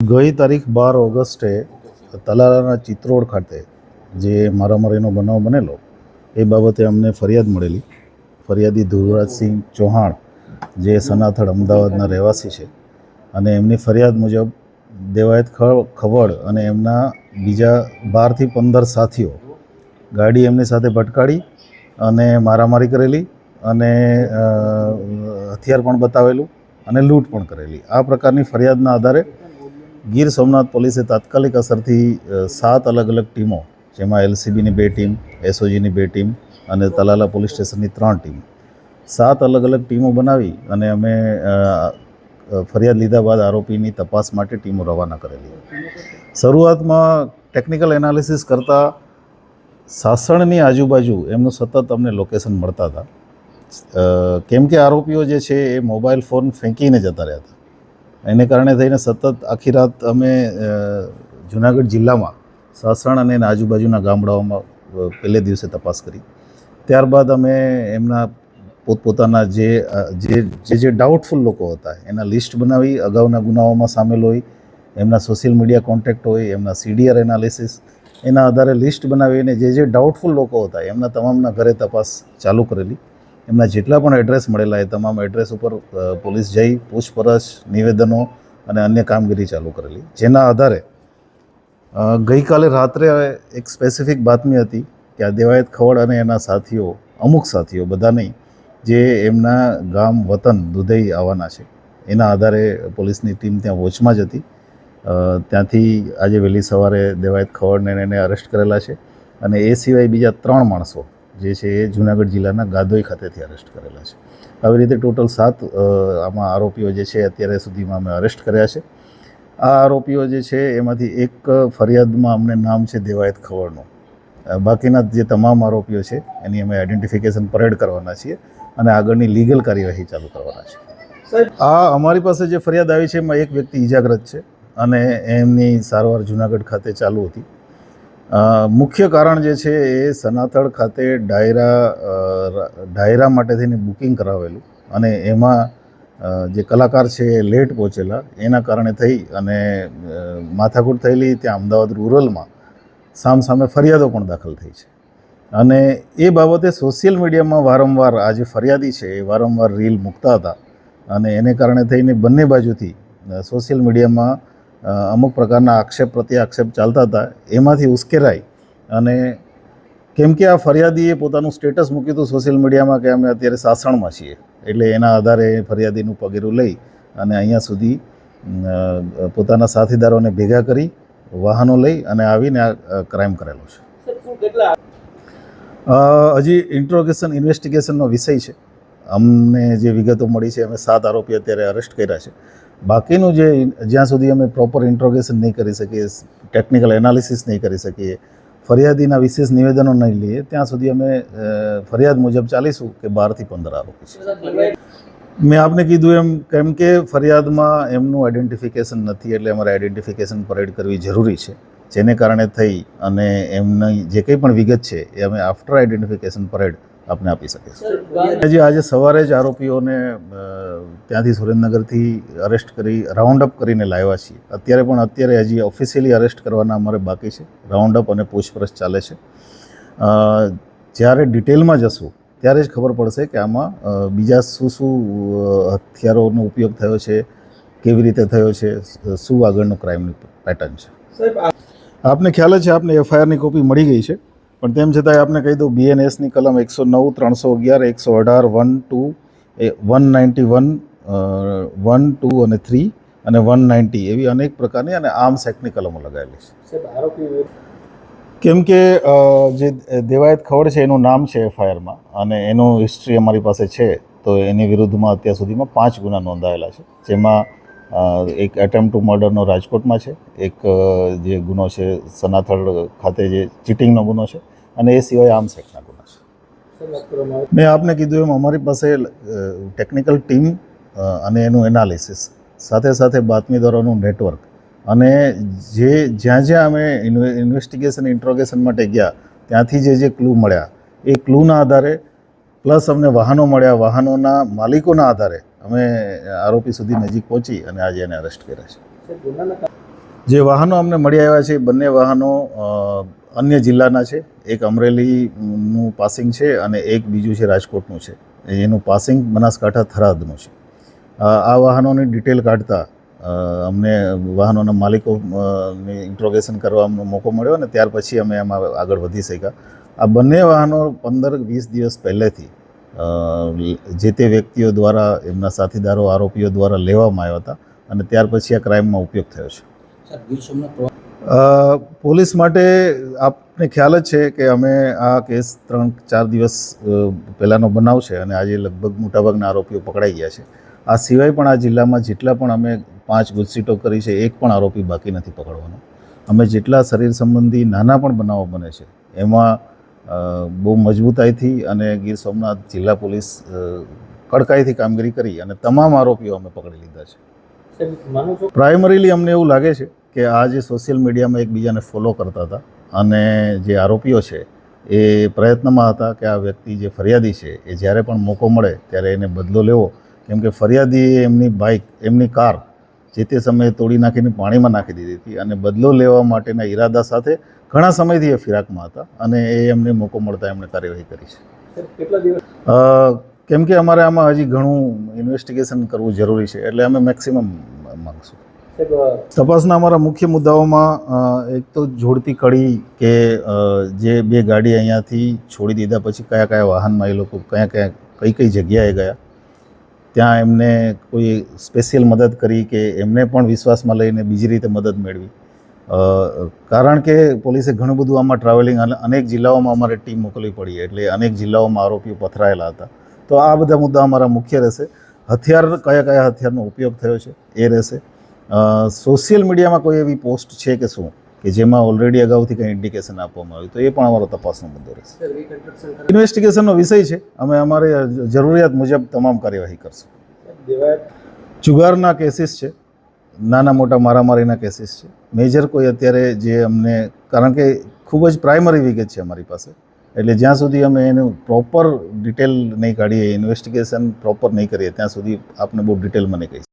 ગઈ તારીખ 12 ઓગસ્ટે તલાલાના ચિત્રોડ ખાતે જે મારામારીનો બનાવ બનેલો એ બાબતે અમને ફરિયાદ મળેલી. ફરિયાદી ધ્રુવરાજસિંહ ચૌહાણ જે સનાથડ અમદાવાદના રહેવાસી છે અને એમની ફરિયાદ મુજબ દેવાયત ખવડ અને એમના બીજા 12 થી 15 સાથીઓ ગાડી એમની સાથે ભટકાડી અને મારામારી કરેલી અને હથિયાર પણ બતાવેલું અને લૂંટ પણ કરેલી. આ પ્રકારની ફરિયાદના આધારે ગીર સોમનાથ પોલીસે તાત્કાલિક અસરથી 7 અલગ અલગ ટીમો, જેમાં એલસીબીની 2 ટીમ, એસઓજીની 2 ટીમ અને તલાલા પોલીસ સ્ટેશનની 3 ટીમ, 7 અલગ અલગ ટીમો બનાવી અને અમે ફરિયાદ લીધા બાદ આરોપીની તપાસ માટે ટીમો રવાના કરેલી. શરૂઆતમાં ટેકનિકલ એનાલિસિસ કરતાં સાસણની આજુબાજુ એમનું સતત અમને લોકેશન મળતા હતા, કેમ કે આરોપીઓ જે છે એ મોબાઈલ ફોન ફેંકીને જતા રહ્યા હતા. એને કારણે થઈને સતત આખી રાત અમે જુનાગઢ જિલ્લામાં સાસણ અને એના આજુબાજુના ગામડાઓમાં પહેલે દિવસે તપાસ કરી. ત્યારબાદ અમે એમના પોતપોતાના જે ડાઉટફુલ લોકો હતા એના લિસ્ટ બનાવી, અગાઉના ગુનાઓમાં સામેલ હોય, એમના સોશિયલ મીડિયા કોન્ટેક્ટ હોય, એમના સીડીઆર એનાલિસિસ, એના આધારે લિસ્ટ બનાવીને જે ડાઉટફુલ લોકો હતા એમના તમામના ઘરે તપાસ ચાલુ કરેલી. એમના જેટલા પણ એડ્રેસ મળેલા એ તમામ એડ્રેસ ઉપર પોલીસ જઈ પૂછપરછ, નિવેદનો અને અન્ય કામગીરી ચાલુ કરેલી. જેના આધારે ગઈકાલે રાત્રે એક સ્પેસિફિક બાતમી હતી કે આ દેવાયત ખવડ અને એના સાથીઓ, અમુક સાથીઓ, બધા નહીં, જે એમના ગામ વતન દુધઈ આવવાના છે. એના આધારે પોલીસની ટીમ ત્યાં વોચમાં જ હતી. ત્યાંથી આજે વહેલી સવારે દેવાયત ખવડને એને અરેસ્ટ કરેલા છે અને એ સિવાય બીજા 3 માણસો જે છે એ જુનાગઢ જિલ્લાના ગાદોઈ ખાતેથી અરેસ્ટ કરેલા છે. આવી રીતે ટોટલ 7 આમાં આરોપીઓ જે છે અત્યારે સુધીમાં અમે અરેસ્ટ કર્યા છે. આ આરોપીઓ જે છે એમાંથી એક ફરિયાદમાં અમને નામ છે દેવાયત ખવડનું. બાકીના જે તમામ આરોપીઓ છે એની અમે આઈડેન્ટિફિકેશન પરેડ કરવાના છીએ અને આગળની લીગલ કાર્યવાહી ચાલુ કરવાના છે. આ અમારી પાસે જે ફરિયાદ આવી છે એમાં એક વ્યક્તિ ઇજાગ્રસ્ત છે અને એમની સારવાર જુનાગઢ ખાતે ચાલુ હતી. મુખ્ય કારણ જે છે એ સનાથડ ખાતે ડાયરા માટે થઈને બુકિંગ કરાવેલું અને એમાં જે કલાકાર છે એ લેટ પહોંચેલા, એના કારણે થઈ અને માથાકૂટ થયેલી. ત્યાં અમદાવાદ રૂરલમાં સામસામે ફરિયાદો પણ દાખલ થઈ છે અને એ બાબતે સોશિયલ મીડિયામાં વારંવાર આ જે ફરિયાદી છે એ વારંવાર રીલ મૂકતા હતા અને એને કારણે થઈને બંને બાજુથી સોશિયલ મીડિયામાં અમુક પ્રકારના આક્ષેપ પ્રત્યે આક્ષેપ ચાલતા હતા. એમાંથી ઉશ્કેરાઈ અને કેમ કે આ ફરિયાદીએ પોતાનું સ્ટેટસ મૂક્યું હતું સોશિયલ મીડિયામાં કે અમે અત્યારે સાસણમાં છીએ, એટલે એના આધારે ફરિયાદીનું પગેરું લઈ અને અહીંયા સુધી પોતાના સાથીદારોને ભેગા કરી વાહનો લઈ અને આવીને આ ક્રાઇમ કરેલો છે. હજી ઇન્વેસ્ટિગેશનનો વિષય છે. અમને જે વિગતો મળી છે અમે 7 આરોપી અત્યારે અરેસ્ટ કર્યા છે. બાકીનું જ્યાં સુધી અમે પ્રોપર ઇન્ટ્રોગેશન નહીં કરી શકીએ, ટેકનિકલ એનાલિસિસ નહીં કરી શકીએ, ફરિયાદીના વિશેષ નિવેદનો નહીં લઈએ, ત્યાં સુધી અમે ફરિયાદ મુજબ ચાલીશું કે 12 થી 15 આરોપી છે. મેં આપને કીધું એમ, કેમ કે ફરિયાદમાં એમનું આઈડેન્ટિફિકેશન નથી એટલે અમારે આઈડેન્ટિફિકેશન પરેડ કરવી જરૂરી છે. જેને કારણે થઈ અને એમની જે કંઈ પણ વિગત છે એ અમે આફ્ટર આઈડેન્ટિફિકેશન પરેડ આપને આપી શકીએ છીએ. આજે સવારે જ આરોપીઓને ત્યાંથી સુરેન્દ્રનગરથી અરેસ્ટ કરી રાઉન્ડ અપ કરીને લાવ્યા છીએ. અત્યારે હજી ઓફિશિયલી અરેસ્ટ કરવાના અમારે બાકી છે. રાઉન્ડ અપ અને પૂછપરછ ચાલે છે. જ્યારે ડિટેલમાં જશું ત્યારે જ ખબર પડશે કે આમાં બીજા શું હથિયારોનો ઉપયોગ થયો છે, કેવી રીતે થયો છે, શું આગળનું ક્રાઇમનું પેટર્ન છે. આપને ખ્યાલ જ છે, આપને એફઆઈઆરની કોપી મળી ગઈ છે, પણ તેમ છતાંય આપને કહી દઉં, બીએનએસની કલમ 109, 311, 118, 1, 2, 191, 1, 2 અને 3 અને 190 એવી અનેક પ્રકારની અને આર્મ્સ એક્ટની કલમો લગાવેલી છે. કેમ કે જે દેવાયત ખવડ છે એનું નામ છે એફઆઈઆરમાં અને એનું હિસ્ટ્રી અમારી પાસે છે, તો એની વિરુદ્ધમાં અત્યાર સુધીમાં 5 ગુના નોંધાયેલા છે. જેમાં એક એટેમ્પ્ટ ટુ મર્ડરનો રાજકોટમાં છે, એક જે ગુનો છે સનાથડ ખાતે જે ચીટિંગનો ગુનો છે અને એ સિવાય આર્મ્સ એક્ટના ગુના છે. મેં આપને કીધું એમ અમારી પાસે ટેકનિકલ ટીમ અને એનું એનાલિસિસ સાથે સાથે બાતમીદારોનું નેટવર્ક અને જ્યાં અમે ઇન્વેસ્ટિગેશન ઇન્ટ્રોગેશન માટે ગયા ત્યાંથી જે ક્લુ મળ્યા એ ક્લુના આધારે પ્લસ અમને વાહનો મળ્યા, વાહનોના માલિકોના આધારે અમે આરોપી સુધી નજીક પહોંચી અને આજે એને અરેસ્ટ કર્યા છે. જે વાહનો અમને મળી આવ્યા છે એ બંને વાહનો અન્ય જિલ્લાના છે. એક અમરેલીનું પાસિંગ છે અને એક બીજું છે રાજકોટનું છે. એનું પાસિંગ બનાસકાંઠા થરાદનું છે. આ વાહનોની ડિટેલ કાઢતા અમને વાહનોના માલિકોની ઇન્ટ્રોગેશન કરવાનો મોકો મળ્યો અને ત્યાર પછી અમે એમાં આગળ વધી શક્યા. આ બંને વાહનો 15-20 દિવસ પહેલેથી જે તે વ્યક્તિઓ દ્વારા, એમના સાથીદારો, આરોપીઓ દ્વારા લેવામાં આવ્યા હતા અને ત્યાર પછી આ ક્રાઇમમાં ઉપયોગ થયો છે. પોલીસ માટે આપને ખ્યાલ જ છે કે અમે આ કેસ 3-4 દિવસ પહેલાંનો બનાવ છે અને આજે લગભગ મોટાભાગના આરોપીઓ પકડાઈ ગયા છે. આ સિવાય પણ આ જિલ્લામાં જેટલા પણ અમે 5 ગુજસીટો કરી છે, એક પણ આરોપી બાકી નથી પકડવાનો. અમે જેટલા શરીર સંબંધી નાના પણ બનાવો બને છે એમાં બહુ મજબૂતાઈથી અને ગીર સોમનાથ જિલ્લા પોલીસ કડકાઈથી કામગીરી કરી અને તમામ આરોપીઓ અમે પકડી લીધા છે. પ્રાઇમરીલી અમને એવું લાગે છે કે આ જે સોશિયલ મીડિયામાં એકબીજાને ફોલો કરતા હતા અને જે આરોપીઓ છે એ પ્રયત્નમાં હતા કે આ વ્યક્તિ જે ફરિયાદી છે એ જ્યારે પણ મોકો મળે ત્યારે એને બદલો લેવો, કેમ કે ફરિયાદીએ એમની બાઇક, એમની કાર જે તે સમયે તોડી નાખીને પાણીમાં નાખી દીધી હતી અને બદલો લેવા માટેના ઈરાદા સાથે ઘણા સમયથી એ ફિરાકમાં હતા અને એ એમને મોકો મળતા એમણે કાર્યવાહી કરી છે. કેટલા દિવસ? કેમ કે અમારે આમાં હજી ઘણું ઇન્વેસ્ટિગેશન કરવું જરૂરી છે એટલે અમે મેક્સિમમ માગશું. તપાસના અમારા મુખ્ય મુદ્દાઓમાં એક તો જોડતી કડી કે જે 2 ગાડી અહીંયાથી છોડી દીધા પછી કયા કયા વાહનમાં એ લોકો કઈ કઈ જગ્યાએ ગયા, ત્યાં એમને કોઈ સ્પેશિયલ મદદ કરી કે એમને પણ વિશ્વાસમાં લઈને બીજી રીતે મદદ મેળવી. કારણ કે પોલીસે ઘણું બધું આમાં ટ્રાવેલિંગ અને અનેક જિલ્લાઓમાં અમારે ટીમ મોકલવી પડી એટલે અનેક જિલ્લાઓમાં આરોપીઓ પથરાયેલા હતા. તો આ બધા મુદ્દા અમારા મુખ્ય રહેશે. હથિયાર, કયા હથિયારનો ઉપયોગ થયો છે એ રહેશે. સોશિયલ મીડિયામાં કોઈ એવી પોસ્ટ છે કે શું કે જેમાં ઓલરેડી અગાઉથી કંઈ ઇન્ડિકેશન આપવામાં આવ્યું, તો એ પણ અમારો તપાસનો મુદ્દો રહેશે. ઇન્વેસ્ટિગેશનનો વિષય છે, અમે અમારી જરૂરિયાત મુજબ તમામ કાર્યવાહી કરશું. જુગારના કેસીસ છે, નાના મોટા મારામારીના કેસીસ છે. મેજર કોઈ અત્યારે જે અમને, કારણ કે ખૂબ જ પ્રાઇમરી વિગત છે અમારી પાસે, એટલે જ્યાં સુધી અમે એનું પ્રોપર ડિટેલ નહીં કાઢીએ, ઇન્વેસ્ટિગેશન પ્રોપર નહીં કરીએ ત્યાં સુધી આપને બહુ ડિટેલમાં નહીં કહી શકીએ.